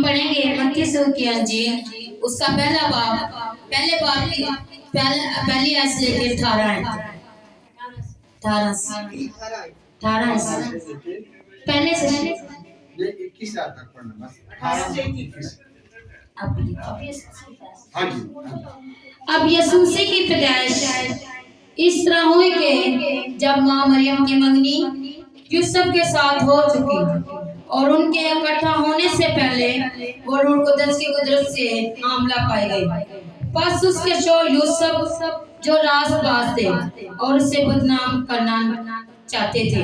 हम पढ़ेंगे मत्ती रसूल की अंजील उसका पहला बाब, पहले बाब की पहली आयत से लेकर 18 पहले से 21 तक पढ़ना बस 18 से 21। अब यसूसे की पैदाइश इस तरह हुई कि जब माँ मरियम की मंगनी यूसुफ के साथ हो चुकी और उनके इकट्ठा होने से पहले वो रूह कुदस की कुदरत से आमला पाई गई। बस उसके शोर यूसुफ जो राज़बाज़ थे और उसे बदनाम करना चाहते थे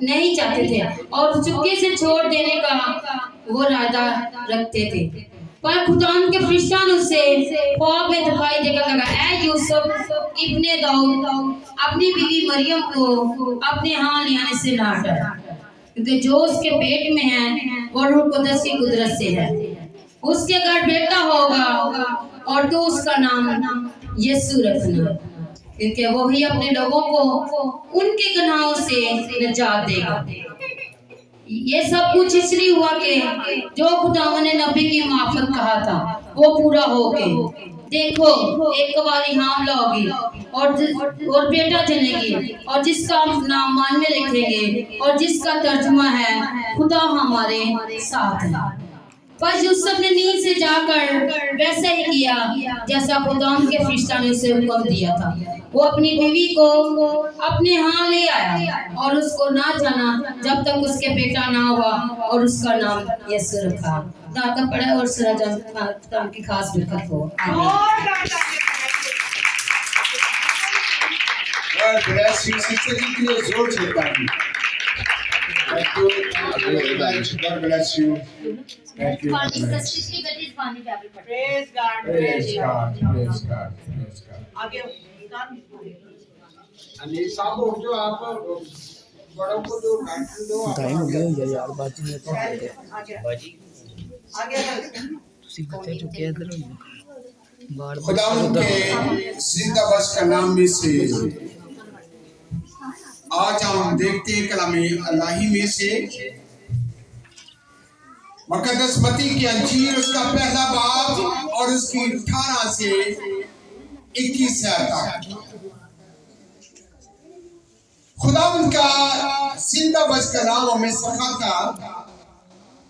नहीं चाहते थे और चुपके से छोड़ देने का वो इरादा रखते थे। पर खुदा के फरिश्ता ने उसे ख्वाब में दिखाई देकर कहा, ऐ यूसुफ इब्ने दाऊद, अपनी बीवी मरियम को अपने यहाँ ले आने से ना डर, क्योंकि जो उसके पेट में है वो रूह कुदस की कुदरत से है। उसके घर बेटा होगा और तो उसका नाम यीशु रखना, क्योंकि वो ही अपने लोगों को उनके गुनाहों से निजात देगा। ये सब कुछ इसलिए हुआ कि जो खुदा ने नबी की मार्फत कहा था वो पूरा हो के देखो एक बारी हामला होगी और बेटा जनेगी और जिसका नाम मान में लिखेंगे और जिसका तर्जुमा है खुदा हमारे साथ है। पर यूसुफ ने नींद से जाकर वैसा ही किया जैसा खुदा के फरिश्ता ने उसे हुक्म दिया था। वो अपनी बीवी को अपने यहाँ ले आया और उसको ना जाना जब तक उसके बेटा ना हुआ और उसका नाम यीशु रखा। दाता पढ़े और सराजान की खास बरकत हो। Thank you. God bless you. Thank you. Praise God. Praise God. Praise God. Praise God. Anil साहब जो आप बड़ों को जो टाइटल दो टाइम हो गया यार बात नहीं तो आगे तुसी बता जो कह दे रहे बार खुदा के जिंदा बस का नाम में से आज हम देखते हैं कलामे अल्लाही में से मुकद्दस मत्ती की अंजील उसका पहला बाब और उसकी 18 से 21 तक। खुदा उनका जिंदा बस का नाम हमें सिखाता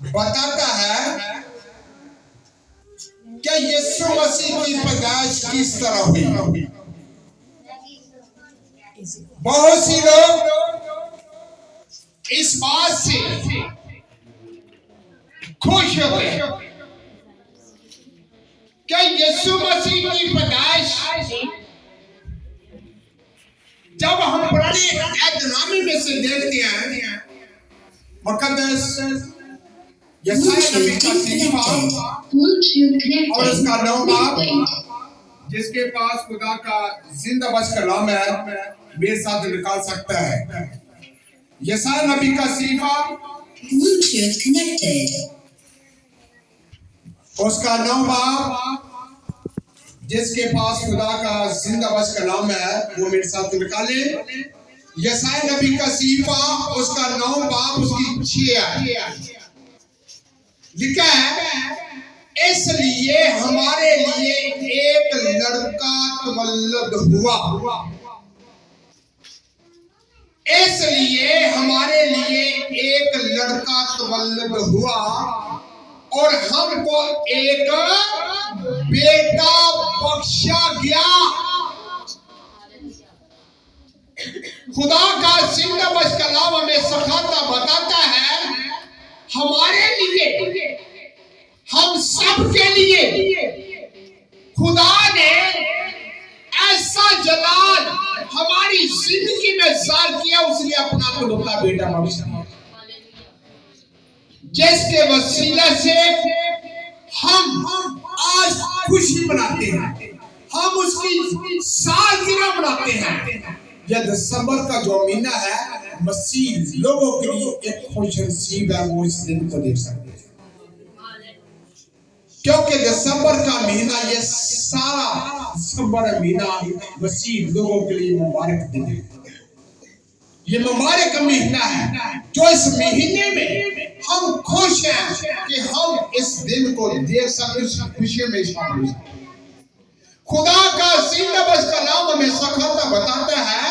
बताता है कि यीशु मसीह की पैदाइश किस तरह हुई। बहुत सी लोग इस बात से खुश होते हैं कि यीशु मसीह की पैदाइश जब हम पुराने अहद-ए-नामे में से देखते हैं मुकद्दस यशायाह नबी का सीफा और उसका 9 बाब जिसके पास खुदा का जिंदा बस कलाम है मेरे साथ निकाल सकता है। यशायाह नबी का सीफा उसका 9 बाब जिसके पास खुदा का जिंदा बस कलाम है वो मेरे साथ निकाले। यशायाह नबी का सीफा उसका 9 बाब उसकी 6 लिखा है, इसलिए हमारे लिए एक लड़का तवल्लुद हुआ, इसलिए हमारे लिए एक लड़का तवल्लुद हुआ और हमको एक बेटा बख्शा गया। खुदा का जिंदा बस कलाम हमें सिखाता बताता है हमारे लिए, हम सब के लिए खुदा ने ऐसा जलाल हमारी जिंदगी में ज़ाहिर किया, उसने अपना इकलौता बेटा बख्शा जिसके वसीला से हम आज खुशी मनाते हैं, हम उसकी सालगिरह मनाते हैं। यह दिसंबर का जो महीना है मसीह लोगों के लिए एक खुश नसीब है, वो इस दिन को देख सकते हैं क्योंकि दिसंबर का महीना ये सारा दिसंबर महीना मसीह लोगों के लिए मुबारक दिन है। ये मुबारक महीना है जो इस महीने में हैं कि हम इस दिन को देख सकें, इस खुशी में शामिल हो। खुदा का जिंदाबाद कलाम हमें सखाता बताता है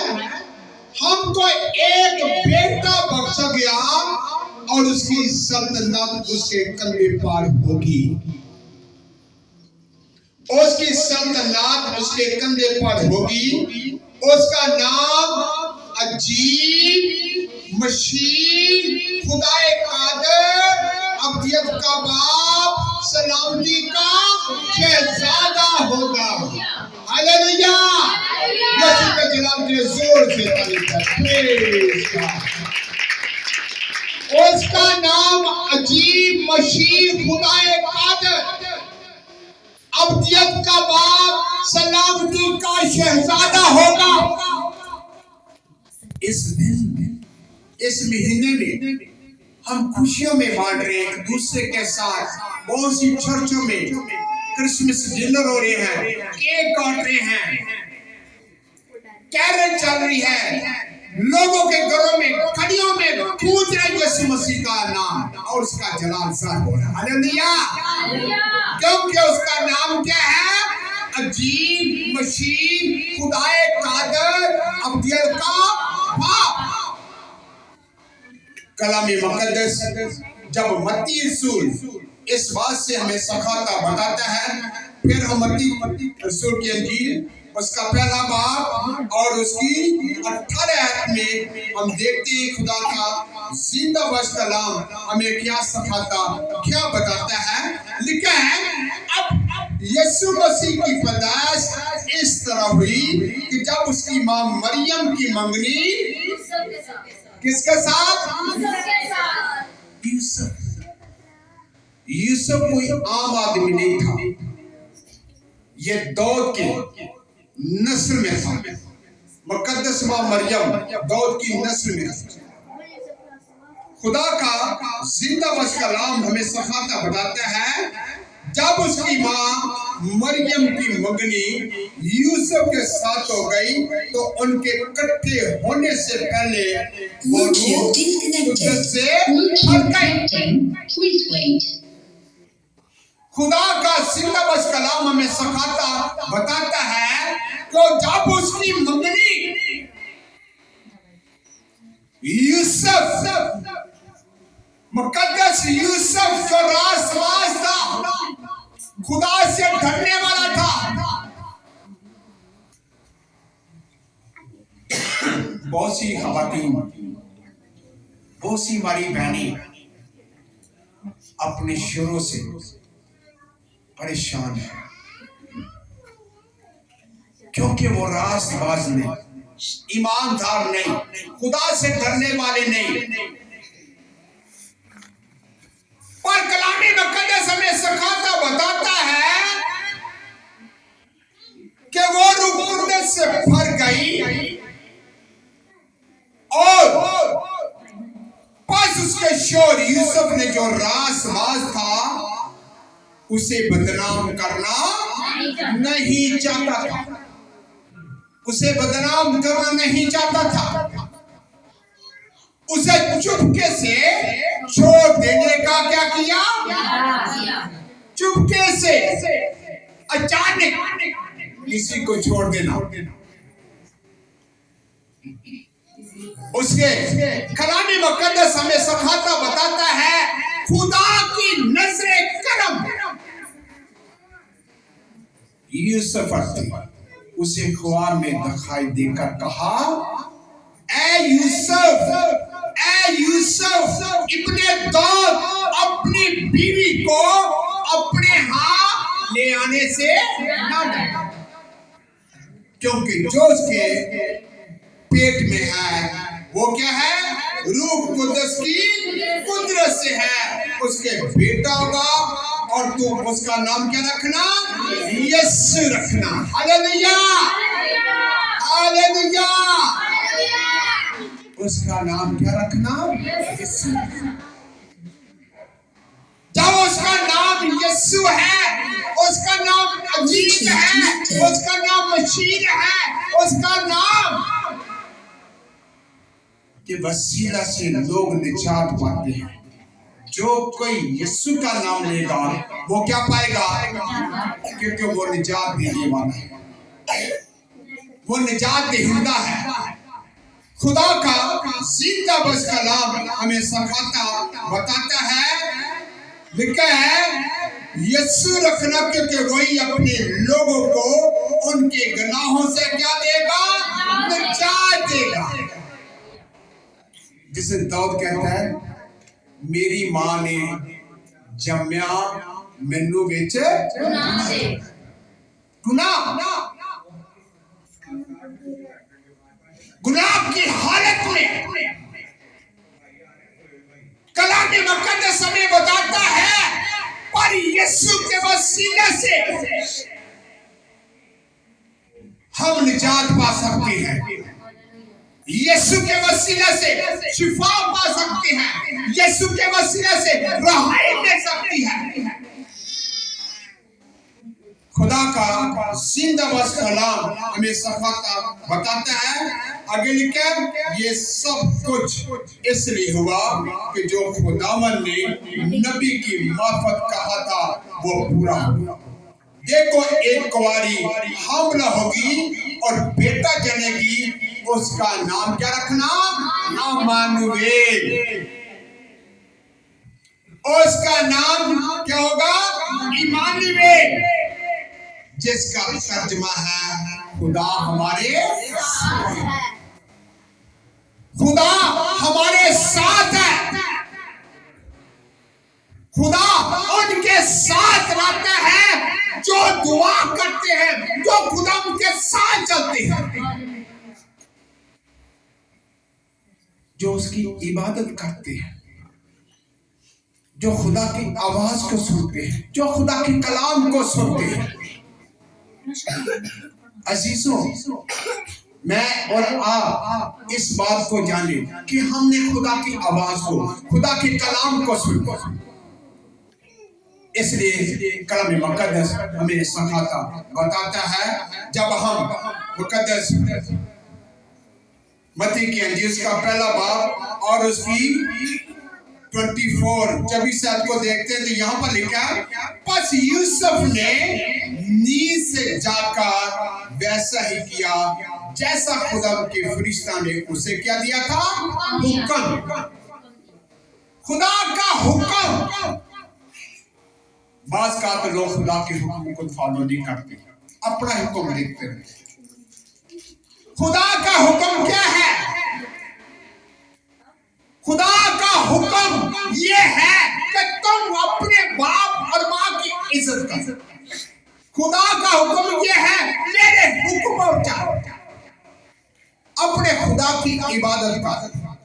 हमको एक बेटा बख्शा गया और उसकी सल्तनत उसके कंधे पर होगी। उसकी सल्तनत उसके कंधे पर होगी। उसका नाम अजीब, मशीन, खुदाए कादर, अब्दियत का बाप, सलामती का शहजादा होगा। हालेलुया। यीशु के जलाल के जोर से तारीफ है। उसका नाम अजीब, मशीन, खुदाए कादर, अब्दियत का बाप, सलामती का शहजादा होगा। इस दिन, इस महीने में हम खुशियों में बांट रहे हैं एक दूसरे के साथ। बहुत सी चर्चों में क्रिसमस डिनर हो रहे हैं, केक काट रहे हैं, कैरल चल रही है, लोगों के घरों में खड़ियों में पूज रहे यीशु मसीह का नाम और उसका जलाल ज़ाहिर हो रहा है। हालेलुया। क्योंकि उसका नाम क्या है? अजीब, मशीन, खुदाए कादर, अब्दियत का बाप। कलामी मुकद्दस जब मत्ती रसूल इस बात से हमें सखाता बताता है, फिर हम मत्ती रसूल की अंजील उसका पहला बाब और उसकी 18 आयत में हम देखते हैं खुदा का जिंदाबाद कलाम हमें क्या सखाता, क्या बताता है। लिखा है अब यीशु मसीह की पैदाइश इस तरह हुई कि जब उसकी मां मरियम की मंगनी किसके साथ? यूसुफ। यूसुफ कोई आम आदमी नहीं था, ये दाऊद के नस्ल में था। मुकद्दस मां मरियम दाऊद की नस्ल में थी। खुदा का जिंदाबाद कलाम हमें सखाता बताता है जब उसकी मां मरियम की मंगनी यूसुफ के साथ हो गई तो उनके इकट्ठे होने से पहले वो कुदरत से हट गई। खुदा का जिंदाबाद कलाम हमें सखाता बताता है कि जब उसकी मंगनी यूसुफ, मुकद्दस यूसुफ जो राज था, खुदा से डरने वाला था। बहुत सी खवातीन, बहुत सी हमारी बहनें अपने शुरू से परेशान है क्योंकि वो राज़बाज़ नहीं, ईमानदार नहीं, खुदा से डरने वाले नहीं। पर कलामी मुकद्दस हमें सिखाता बताता है कि वो रूह कुदरत से भर गई और बस उसके शोर यूसुफ ने जो राज़बाज़ था उसे बदनाम करना नहीं चाहता था, उसे बदनाम करना नहीं चाहता था। उसे चुपके से छोड़ देने का क्या किया? चुपके से अचानक किसी को छोड़ देना। उसके कलामी मुकद्दस हमें सिखाता बताता है खुदा की नजरे करम यूसुफ पर उसे ख्वाब में दिखाई देकर कहा, ऐ यूसुफ इब्ने दाऊद अपनी बीवी को अपने हाथ ले आने से ना डर, क्योंकि जो उसके पेट में है वो क्या है? रूह कुदस की कुदरत से है। उसके बेटा होगा और तू उसका नाम क्या रखना? यीशु रखना। Hallelujah, hallelujah. उसका नाम क्या रखना? यीशु। जब उसका नाम यीशु है, उसका नाम अजीब है, उसका नाम मशीन है, उसका नाम के वसीला से लोग निजात पाते हैं। जो कोई यीशु का नाम लेगा वो क्या पाएगा, क्योंकि वो निजात देने वाला है, वो निजात देहिंदा है। खुदा का जिंदा बस कलाम हमें सिखाता बताता है, लिखा है यीशु रखना, क्योंकि वही अपने लोगों को उनके गुनाहों से क्या देगा, निजात देगा। जिसे दाऊद कहता है मेरी मां ने जम्या मैनू विच गुनाह की हालत में कलाम मुकद्दस हमें बताता है, पर यीशु के वसीले से हम निजात पा सकते हैं, यीशु के वसीले से शिफा पा सकते हैं, यीशु के वसीले से रहाई मिल सकती है। खुदा का जिंदा बस कलाम हमें सिखाता बताता है, आगे लिखा ये सब कुछ इसलिए हुआ कि जो खुदावन ने नबी की मार्फत कहा था वो पूरा हुआ। देखो एक कुंवारी हमला होगी और बेटा जनेगी, उसका नाम क्या रखना, इम्मानुएल। उसका नाम क्या होगा, इम्मानुएल, जिसका तर्जुमा है खुदा हमारे साथ है। खुदा हमारे साथ है, खुदा उनके साथ रहता है जो दुआ करते हैं, जो खुदा उनके साथ चलते हैं, जो उसकी इबादत करते हैं, जो खुदा की आवाज को सुनते हैं, जो खुदा के कलाम को सुनते हैं। अजीजों, मैं और आप इस बात को जाने कि हमने खुदा की आवाज को, खुदा के कलाम को सुना। इसलिए कलाम मुकद्दस हमें सिखाता बताता है, जब हम मुकद्दस मत्ती की अंजील का पहला बाब और उसकी 24 आयत को देखते हैं तो यहाँ पर लिखा है, बस यूसुफ ने नींद से जाकर वैसा ही किया जैसा खुदा के फरिश्ता ने उसे क्या दिया था, हुक्म। खुदा का हुक्म। बास का तो लोग खुदा के हुक्म को फॉलो नहीं करते, अपना हुक्म देखते रहते। खुदा का हुक्म क्या है? खुदा का हुक्म ये है कि तुम अपने बाप और माँ की इज्जत करो। खुदा का हुक्म ये है, मेरे हुक्म पर चलो, अपने खुदा की इबादत करो।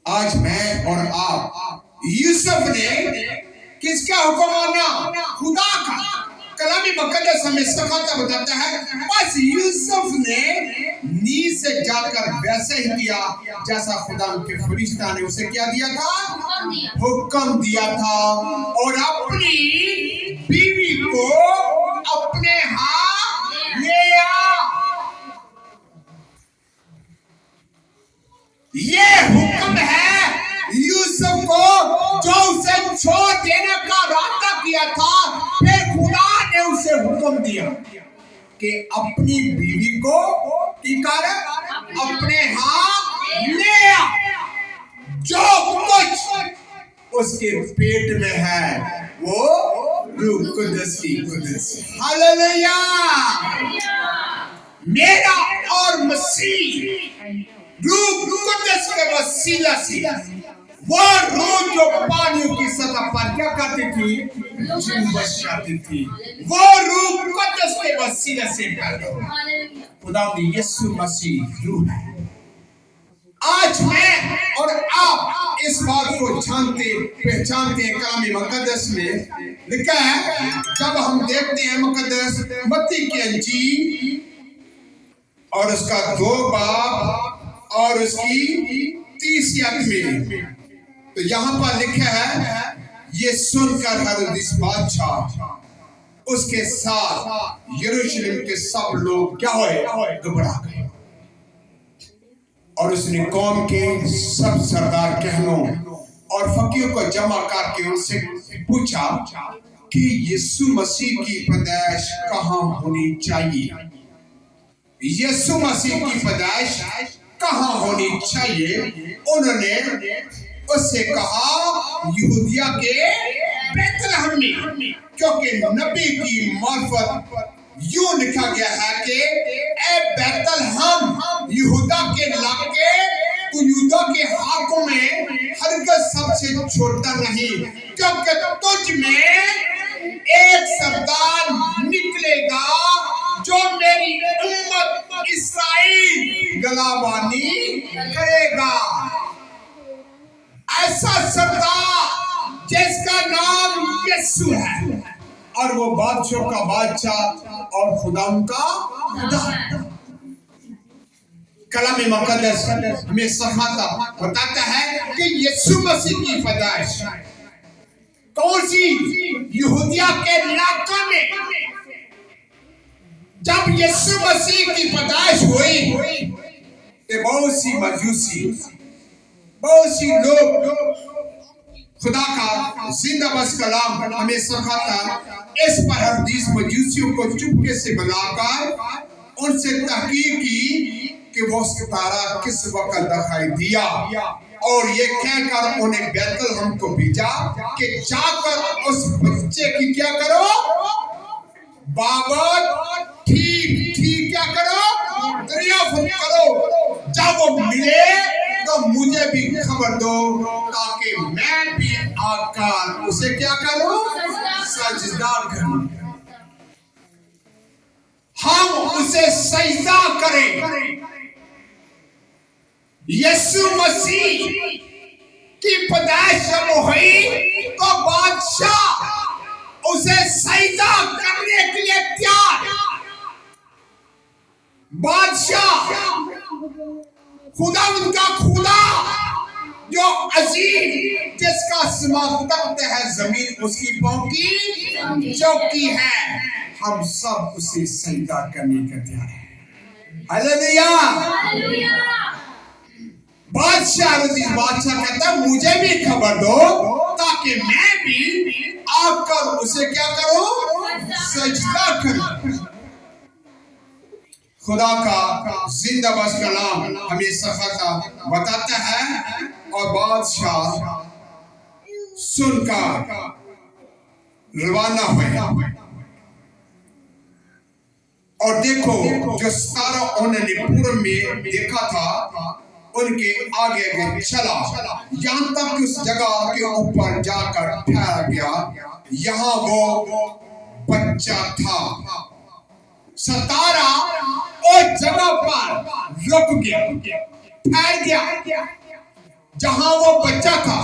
आज मैं और आप, यूसुफ ने किसका हुक्म माना? खुदा का। कलाम मुकद्दस हमें सिखाता बताता है, बस यूसुफ ने नींद से जाकर वैसे ही किया जैसा खुदा के फरिश्ता ने उसे क्या दिया था, हुक्म दिया था, और अपनी बीवी को अपने हाथ ले आ। ये हुक्म है यूसुफ को, जो उसे छोड़ देने का इरादा किया था, फिर खुदा ने उसे हुक्म दिया कि अपनी बीवी को अपने हाथ ले आ। जो कुछ उसके पेट में है वो रूह कुदस की कुदस। हालेलुया। मेरा और मसीह रूह कुदस के वसीला से, वो रूह जो पानियों की सतह पर क्या करती थी, बचाती थी, वो रूह कुदस के वसीले से खुदा यीशु मसीह रूह है। आज मैं और आप इस बात को जानते पहचानते हैं। कलाम मुकद्दस में लिखा है, जब हम देखते हैं मुकद्दस मत्ती की अंजील और उसका 2 बाब और उसकी 30 आयत में, तो यहाँ पर लिखा है, ये सुनकर हेरोदेस बादशाह उसके साथ यरूशलेम के सब लोग क्या हुए, घबरा गए। और उसने कौम के सब सरदार कहनों और फकीरों को जमा करके उनसे पूछा कि यीशु मसीह की पैदाइश कहाँ होनी चाहिए। यीशु मसीह की पैदाइश कहाँ होनी चाहिए। उन्होंने उससे कहा यहूदिया के बैतलहम में, क्योंकि नबी की मार्फत यूं लिखा गया है कि ए बैतलहम यहूदा के इलाके, तू यहूदा के हाथों में हरगिज़ सबसे छोटा नहीं, क्योंकि तुझ में एक सरदार निकलेगा जो मेरी उम्मत इस्राएल गलाबानी करेगा। ऐसा सरदार जिसका नाम यीशु है, और वो बादशाह का बादशाह और खुदा का खुदा। कलाम मुकद्दस में सफाता बताता है कि यीशु मसीह की पैदाइश कौन सी यहूदिया के इलाके में, जब यीशु मसीह की पैदाइश हुई तो बहुत सी मजूसी, बहुत सी लोग खुदा का जिंदाबाद कलाम हमें सिखाता। इस पर हदीस मजूसियों को चुपके से बुलाकर उनसे तहकीक की कि वो सितारा किस वक्त दिखाई दिया, और ये कहकर उन्हें बैतलहम को भेजा कि जाकर उस बच्चे की क्या करो, बाबत ठीक ठीक क्या करो, दरियाफ्त करो। जब वो मिले तो मुझे भी खबर दो, ताकि मैं भी आकर उसे क्या करूं, सजदा करूं, हम उसे सजदा करें। यीशु मसीह की पैदाइश जब हुई तो बादशाह उसे सजदा करने के लिए तैयार। बादशाह खुदा, उनका खुदा जो अजीम, जिसका तख्त है जमीन उसकी पांव की चौकी है, हम सब उसे सजदा करने का तैयार है। हालेलुया। बादशाह कहता मुझे भी खबर दो, ताकि मैं भी आकर उसे क्या करूं, सजदा करूं। खुदा का जिंदाबाद कलाम हमें सफाता बताता है, और बादशाह सुनकर रवाना हुआ। और देखो जो सितारा उन्होंने पूर्व में देखा था उनके आगे आगे चला, यहाँ तक उस जगह के ऊपर जाकर ठहर गया। यहाँ वो बच्चा था। सितारा उस जगह पर रुक गया, ठहर गया जहां वो बच्चा था।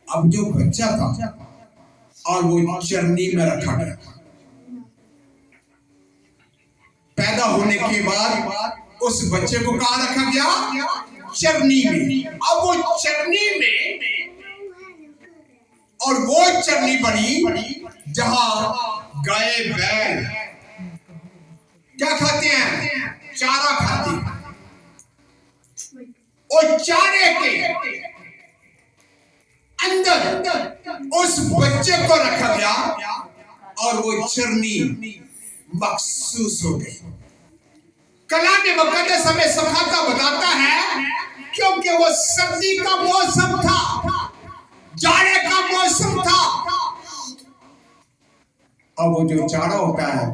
अब जो बच्चा था और वो चरनी में रखा गया। पैदा होने के बाद उस बच्चे को कहाँ रखा गया, चरनी में। अब वो चरनी में, और वो चरनी बनी जहां गाय बैल क्या खाते हैं, चारा खाते हैं। और चारे के अंदर उस बच्चे को रखा गया, और वो चरनी मखसूस हो गई। कलाम मुकद्दस हमें सिखाता बताता है, क्योंकि वो सर्दी का मौसम था, जाड़े का मौसम था। अब वो जो चारा होता है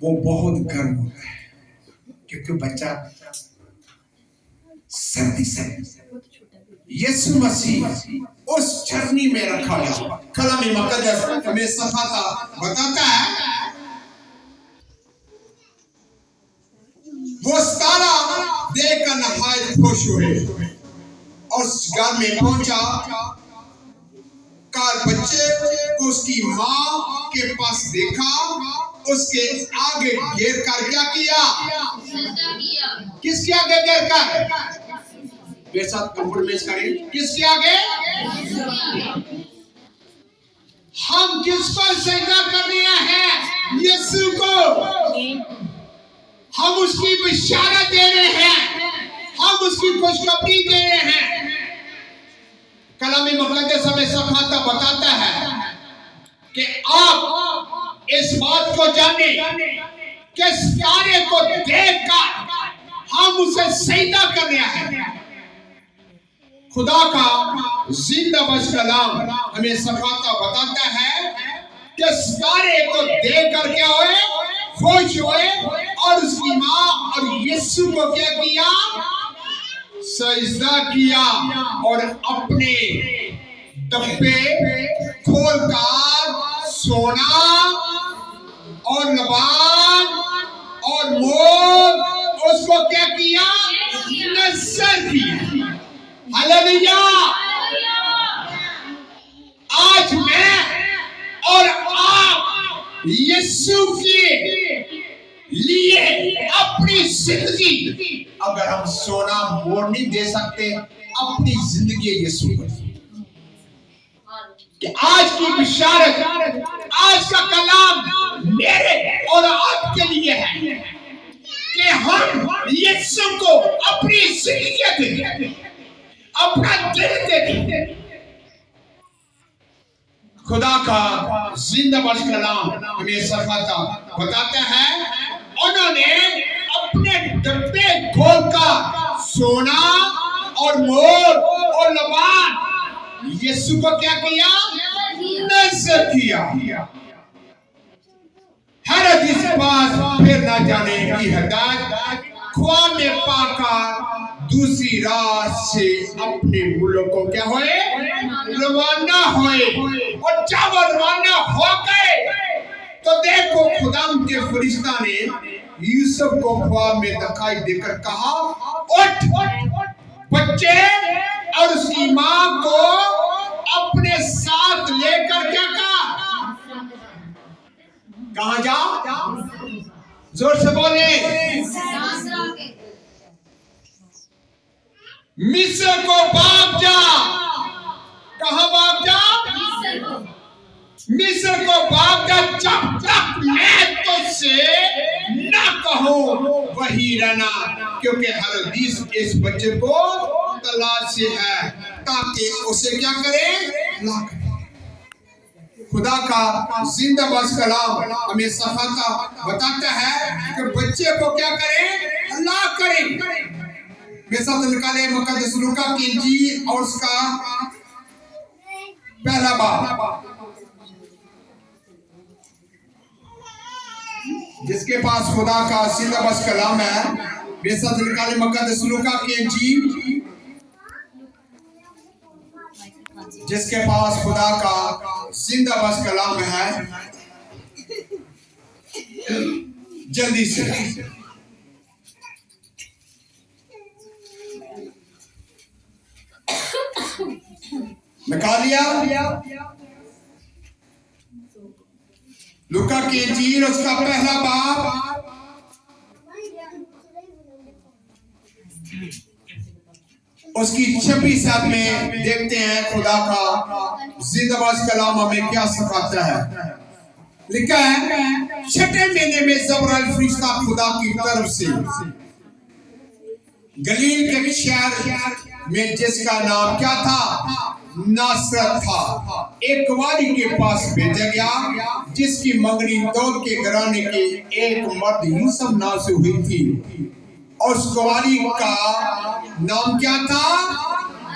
वो बहुत गर्म होता है, क्योंकि बच्चा सर्दी से। यीशु मसीह उस चरनी में रखा गया। कलाम मुकद्दस हमें सिखाता बताता है, वो सितारा देखकर नहायत खुश हुए और घर में पहुंचा। कार बच्चे को उसकी माँ के पास देखा, उसके आगे गिर कर क्या किया, किसके आगे गिर कर, मेरे साथ कंप्रोमाइज करें, किसके आगे, हम किस पर सजदा करने हैं, यीशु को। हम उसकी बिशारत दे रहे हैं, हम उसकी खुशखबरी दे रहे हैं। कलामी मुकद्दस हमें सिखाता बताता है कि आप इस बात को जाने कि इस कार्य को देखकर हम उसे सजदा कर रहे हैं। खुदा का जिंदा बस कलाम हमें सिखाता बताता है कि इस कार्य को देखकर क्या हुए, खुश हुए और उसकी माँ और यीशु को क्या किया, सजदा किया और अपने डब्बे खोलकर सोना और लबान और मोल उसको क्या किया, नज़र किया। हालेलुया। आज मैं और आप यीशु के लिए अपनी जिंदगी, अगर हम सोना मोड़ नहीं दे सकते, अपनी जिंदगी यीशु को कि आज की बिशारत, आज का कलाम मेरे और आपके लिए है कि हम यीशु को अपनी जिंदगी दें, अपना दिल दें। खुदा का जिंदाबाद कलाम हमें सिखाता बताता है, उन्होंने अपने डब्बे खोलकर सोना और मोर और लबान यीशु को क्या किया, नज़र किया। हर हदीस पास फिर ना जाने की हदायत, ख्वाब में पाका दूसरी रात से अपने मुल्क को क्या होए, रवाना होए। और जब रवाना हो गए तो देखो खुदा के फरिश्ता ने यूसुफ को ख्वाब में दिखाई देकर कहा, उठ बच्चे और उसकी माँ को अपने साथ लेकर क्या कहा, कहाँ जा, जोर से बोले, मिस्र को भाग जा। कहाँ भाग जा, मिस्र को भाग जा, जब तक मैं तुझसे न कहूं वही रहना, क्योंकि हर हदीस इस बच्चे को तलाश से है ताकि उसे क्या करे, ला करे। खुदा का जिंदाबाद कलाम हमें सिखाता बताता है कि बच्चे को क्या करे, ला करे। मेरे साथ निकाले मुकद्दस लूका की इंजील और उसका पहला बाब, जिसके पास खुदा का जिंदाबाद कलाम है। मेरे साथ निकाले मुकद्दस लूका की इंजील, जिसके पास खुदा का जिंदाबाद कलाम है, जल्दी से निकाल लिया। लूका की इंजील उसका पहला बाब, उसकी 26 आयत में देखते हैं खुदा का जिंदाबाद कलाम हमें क्या सिखाता है। लिखा है, छठे महीने में जबराइल फरिश्ता खुदा की तरफ से गलील के शहर में, जिसका नाम क्या था, नासरत था, एक कुंवारी के पास भेजा गया जिसकी मंगनी दौद के घराने के एक मर्द यूसुफ नाम से हुई थी, और उस कुंवारी का नाम क्या था,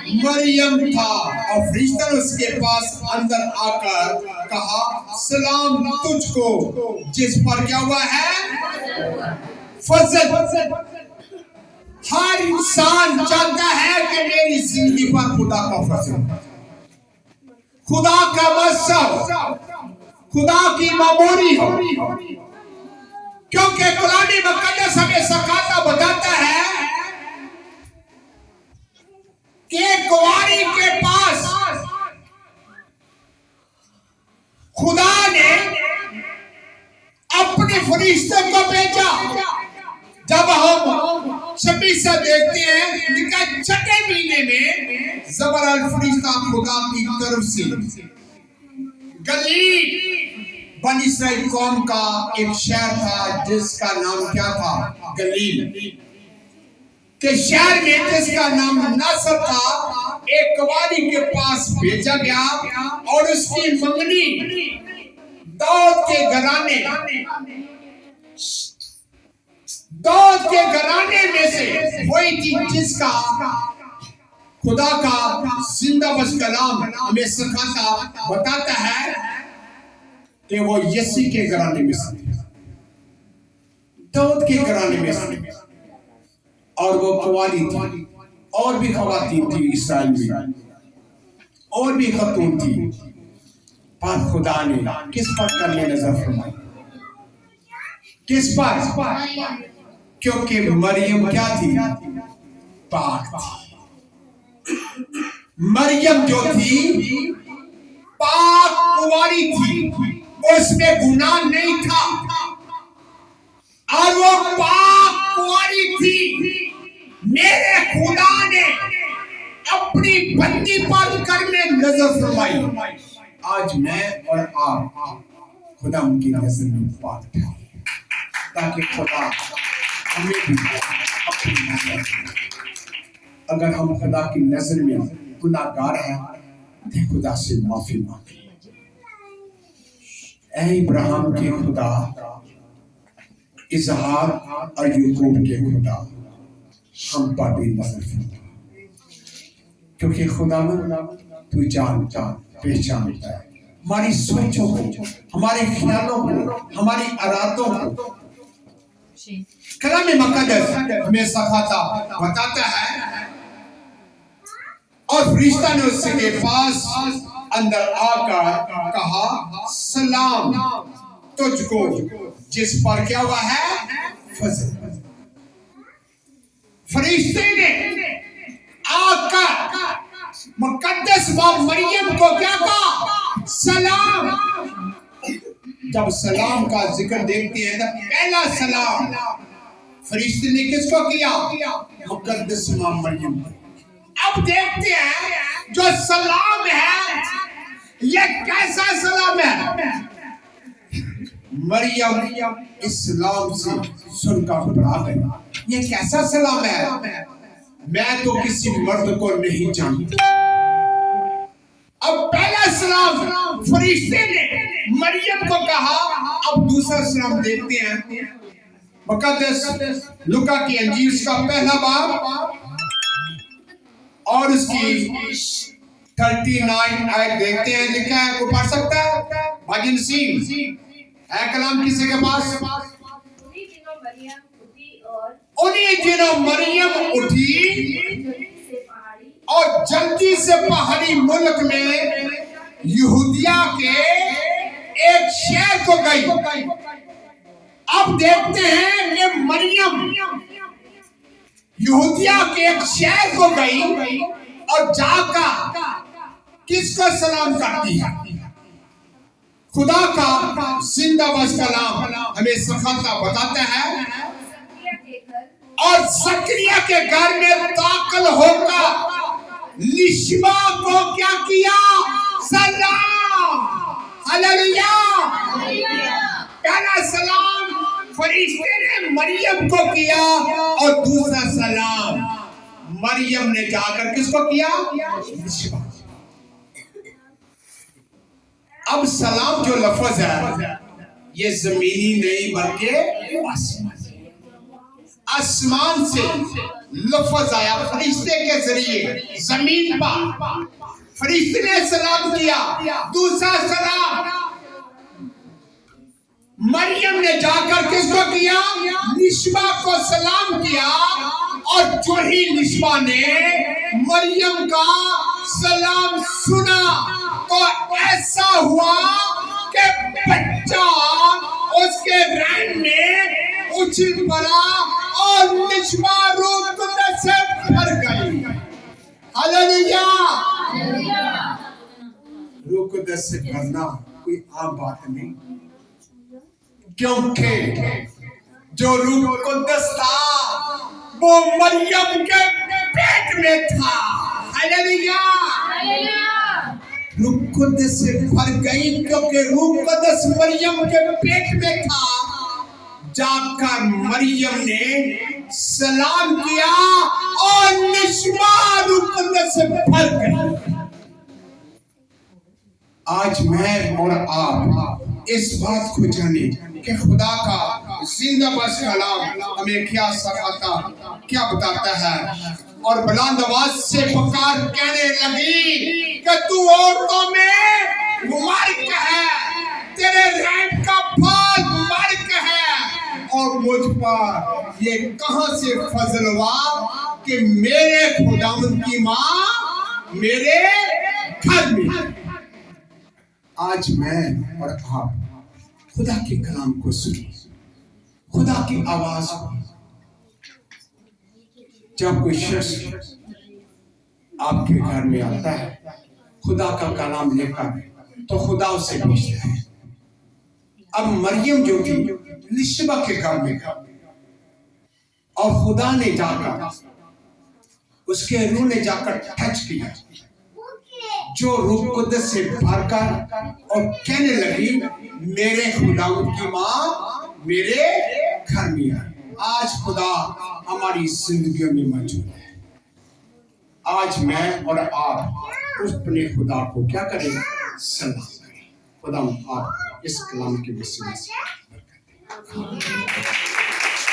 मरियम था। और फरिश्ता ने उसके पास अंदर आकर कहा, सलाम तुझको जिस पर क्या हुआ है, फजल। हर इंसान चाहता है कि मेरी जिंदगी पर खुदा का फजल, खुदा का मसब, खुदा की मामूरी हो, क्योंकि कुरानी मुकद्दस हमें सिखाता बताता है कि कुंवारी के पास खुदा ने अपने फरिश्ते को भेजा। जब हम 26 से देखते हैं, लिखा छठे महीने में जबराइल फरिश्ता खुदा की तरफ से गलील बनी इस्राइल कौम का एक शहर था जिसका नाम क्या था? गलील के शहर में जिसका नाम नासर था, एक कवारी के पास भेजा गया और उसकी मंगनी दाऊद के घराने में से वही थी जिसका खुदा का जिंदा बस कलाम हमें सिखाता बताता है कि वो यसी के घराने में से, दाऊद के घराने में से, और वो कुंवारी थी। और भी खवातीन थी इस्राएल में, और भी खतून थी, पर खुदा ने किस पर करने नजर फरमाई? किस पर? क्योंकि मरियम क्या थी? पाक थी। मरियम जो थी पाक कुंवारी थी, उसमें गुनाह नहीं था, और वो पाक कुंवारी थी। मेरे खुदा ने अपनी बंदी पर करने नजर फरमाई। आज मैं और आप खुदा उनकी नजर में पाक थे, ताकि खुदा हमें भी अपनी नजर, अगर हम खुदा की नजर में गुनाहगार हैं तो खुदा से माफी मांगे। ऐ इब्राहिम के खुदा, इजहार और याकूब के खुदा, हम पर भी नजर फरमा, क्योंकि खुदा तू जानता पहचानता है हमारी सोचों को, हमारे ख्यालों को, हमारी इरादों को। कलाम मुकद्दस हमें सिखाता बताता है, और फरिश्ता ने उसके पास अंदर आकर कहा, सलाम तुझको जिस पर क्या हुआ है? फजल। फरिश्ते ने आकर मुकद्दस मां मरियम को क्या कहा? सलाम। जब सलाम का जिक्र देखते हैं तो पहला सलाम फरिश्ते ने किसको किया? मुकद्दस मां मरियम को। अब देखते हैं जो सलाम है ये कैसा सलाम है? मरियम इस्लाम से सुनकर घबरा गई। ये कैसा सलाम है? मैं तो किसी मर्द को नहीं जानती। अब पहला सलाम फरिश्ते ने मरियम को कहा। अब दूसरा सलाम देखते हैं मुकद्दस लूका की अंजील का पहला बाब और उसकी 39 आयत देखते हैं। लिखा है, को पढ़ सकता है? भागिन सिंह है कलाम किसी के पास? उन्हीं दिनों मरियम उठी और जल्दी से पहाड़ी मुल्क में यहूदिया के एक शहर को गई। अब देखते हैं ये मरियम यहूदिया के एक शहर को गई और जाकर किसको सलाम करती है? खुदा का जिंदा बस कलाम हमें सिखाता बताता है। और जकरिया के घर में दाखिल होकर लिशबा को क्या किया? सलाम। हालेलुया। पहला सलाम फरिश्ते ने मरियम को किया और दूसरा सलाम मरियम ने जाकर किसको किया? लिशबा। अब सलाम जो लफ्ज है ये जमीनी नहीं बल्कि आसमान से लफ्ज आया फरिश्ते के जरिए जमीन पर। फरिश्ते ने सलाम किया। दूसरा सलाम मरियम ने जाकर किसको किया? लिशबा को सलाम किया। और जो ही लिशबा ने मरियम का सलाम सुना तो ऐसा हुआ कि बच्चा उसके रहन में उछल पड़ा और लिशबा रूह कुद्दस से भर गई। हालेलुया। रूह कुद्दस से भरना कोई आम बात नहीं, क्योंकि जो रूह कुद्दस था वो मरियम के पेट में था। हालेलुया। रूह कुद्दस से भर गई, क्योंकि रूह कुद्दस मरियम के पेट में था। जाकर मरियम ने सलाम किया और निश्मा रूह कुद्दस से भर गई। आज मैं और आप इस बात को जाने कि खुदा का जिंदा बस कलाम हमें क्या सिखाता, क्या बताता है। और बुलंद आवाज से पुकार कहने लगी कि तू औरतों में मुबारक है, तेरे रहम का फल मुबारक है। और मुझ पर ये कहां से फजल हुआ कि मेरे खुदावंद की मां मेरे घर में। आज मैं और आप खुदा के कलाम को सुनिए, खुदा की आवाज को। जब कोई शख्स आपके घर में आता है खुदा का कलाम लेकर, तो खुदा उसे भेजता है। अब मरियम जो थी लिशबा के घर में गई और खुदा ने जाकर उसके रूह ने जाकर टच किया, जो रूह कुद्दस से भरकर, और कहने लगी मेरे खुदावंद की मां मेरे घर में है। आज खुदा हमारी जिंदगियों में मौजूद है। आज मैं और आप उस अपने खुदा को क्या करें? सलाम करें। खुदा आप इस कलाम के वसीले से बरकत दें।